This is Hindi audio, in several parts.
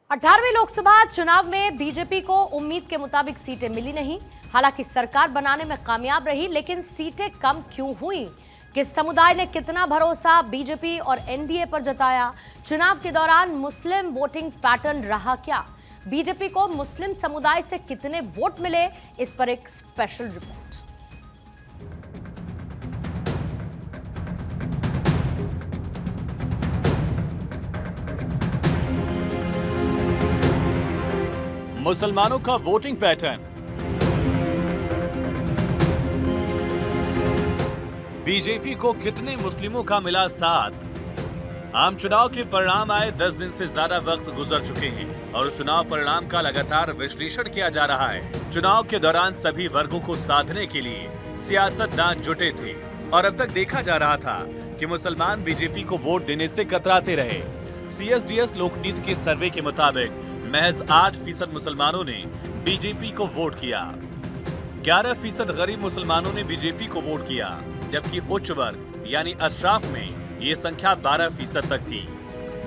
18वीं लोकसभा चुनाव में बीजेपी को उम्मीद के मुताबिक सीटें मिली नहीं। हालांकि सरकार बनाने में कामयाब रही, लेकिन सीटें कम क्यों हुई? किस समुदाय ने कितना भरोसा बीजेपी और एनडीए पर जताया? चुनाव के दौरान मुस्लिम वोटिंग पैटर्न रहा क्या? बीजेपी को मुस्लिम समुदाय से कितने वोट मिले? इस पर एक स्पेशल रिपोर्ट। मुसलमानों का वोटिंग पैटर्न। बीजेपी को कितने मुस्लिमों का मिला साथ? आम चुनाव के परिणाम आए 10 दिन से ज्यादा वक्त गुजर चुके हैं और चुनाव परिणाम का लगातार विश्लेषण किया जा रहा है। चुनाव के दौरान सभी वर्गों को साधने के लिए सियासतदान जुटे थे और अब तक देखा जा रहा था कि मुसलमान बीजेपी को वोट देने से कतराते रहे। सीएसडीएस लोकनीति के सर्वे के मुताबिक महज 8% मुसलमानों ने बीजेपी को वोट किया। 11% गरीब मुसलमानों ने बीजेपी को वोट किया, जबकि उच्च वर्ग यानी अशराफ में ये संख्या 12% तक थी।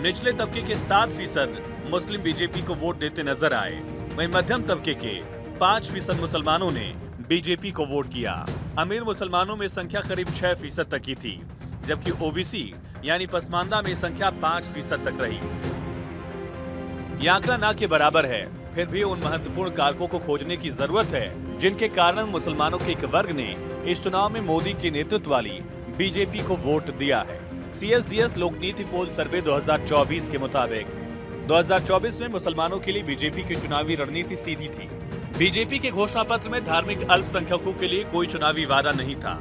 निचले तबके के 7% मुस्लिम बीजेपी को वोट देते नजर आए। वहीं मध्यम तबके के 5% मुसलमानों ने बीजेपी को वोट किया। अमीर मुसलमानों में संख्या करीब 6% तक की थी, जबकि ओबीसी यानी पसमानदा में संख्या 5% तक रही। यह आंकड़ा ना के बराबर है, फिर भी उन महत्वपूर्ण कारकों को खोजने की जरूरत है जिनके कारण मुसलमानों के एक वर्ग ने इस चुनाव में मोदी के नेतृत्व वाली बीजेपी को वोट दिया है। सीएसडीएस लोकनीति पोल सर्वे 2024 के मुताबिक 2024 में मुसलमानों के लिए बीजेपी की चुनावी रणनीति सीधी थी। बीजेपी के घोषणा पत्र में धार्मिक अल्पसंख्यकों के लिए कोई चुनावी वादा नहीं था।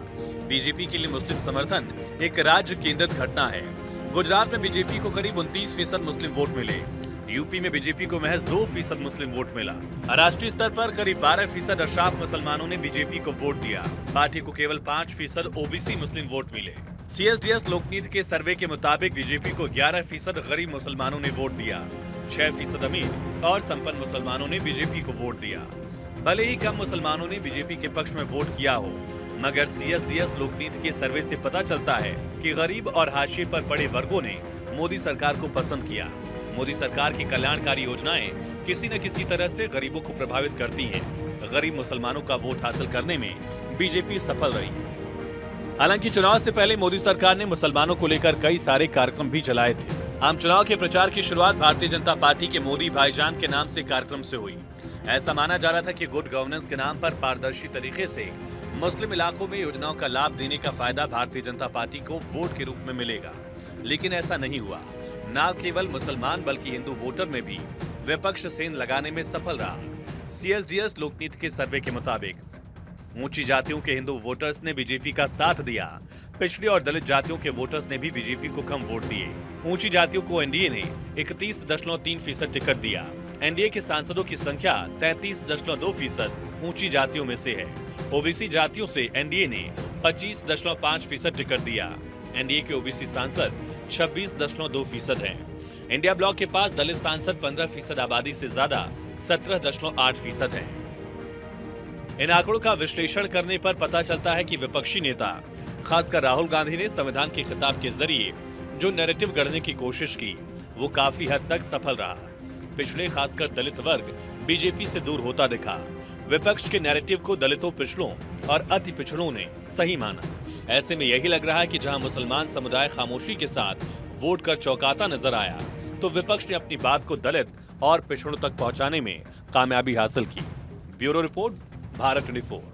बीजेपी के लिए मुस्लिम समर्थन एक राज्य केंद्रित घटना है। गुजरात में बीजेपी को करीब 29% मुस्लिम वोट मिले। यूपी में बीजेपी को महज 2% मुस्लिम वोट मिला। राष्ट्रीय स्तर पर करीब 12% अशराफ मुसलमानों ने बीजेपी को वोट दिया। पार्टी को केवल 5% ओबीसी मुस्लिम वोट मिले। सीएसडीएस लोकनीति के सर्वे के मुताबिक बीजेपी को 11% गरीब मुसलमानों ने वोट दिया। 6% अमीर और संपन्न मुसलमानों ने बीजेपी को वोट दिया। भले ही कम मुसलमानों ने बीजेपी के पक्ष में वोट किया हो, मगर सीएसडीएस लोकनीति के सर्वे से पता चलता है कि गरीब और हाशिए पर पड़े वर्गों ने मोदी सरकार को पसंद किया। मोदी सरकार की कल्याणकारी योजनाएं किसी न किसी तरह से गरीबों को प्रभावित करती हैं। गरीब मुसलमानों का वोट हासिल करने में बीजेपी सफल रही। हालांकि चुनाव से पहले मोदी सरकार ने मुसलमानों को लेकर कई सारे कार्यक्रम भी चलाए थे। आम चुनाव के प्रचार की शुरुआत भारतीय जनता पार्टी के मोदी भाईजान के नाम से कार्यक्रम से हुई। ऐसा माना जा रहा था कि गुड गवर्नेंस के नाम पर पारदर्शी तरीके से मुस्लिम इलाकों में योजनाओं का लाभ देने का फायदा भारतीय जनता पार्टी को वोट के रूप में मिलेगा, लेकिन ऐसा नहीं हुआ। न केवल मुसलमान बल्कि हिंदू वोटर में भी विपक्ष सेंध लगाने में सफल रहा। सीएसडीएस लोकनीति के सर्वे के मुताबिक ऊंची जातियों के हिंदू वोटर्स ने बीजेपी का साथ दिया। पिछड़ी और दलित जातियों के वोटर्स ने भी बीजेपी को कम वोट दिए। ऊंची जातियों को एनडीए ने 31.3% टिकट दिया। एनडीए के सांसदों की संख्या 33.2% ऊंची जातियों में से है। ओबीसी जातियों से एनडीए ने 25.5% टिकट दिया। एनडीए के ओबीसी सांसद 26.2% हैं। इंडिया ब्लॉक के पास दलित सांसद 15% आबादी से ज्यादा 17.8% हैं। इन आंकड़ों का विश्लेषण करने पर पता चलता है कि विपक्षी नेता खासकर राहुल गांधी ने संविधान के खिताब के जरिए जो नैरेटिव गढ़ने की कोशिश की, वो काफी हद तक सफल रहा। पिछड़े खासकर दलित वर्ग बीजेपी से दूर होता दिखा। विपक्ष के नैरेटिव को दलितों, पिछड़ों और अति पिछड़ों ने सही माना। ऐसे में यही लग रहा है कि जहां मुसलमान समुदाय खामोशी के साथ वोट कर चौंकाता नजर आया, तो विपक्ष ने अपनी बात को दलित और पिछड़ों तक पहुंचाने में कामयाबी हासिल की। Bureau report, Bharat 24।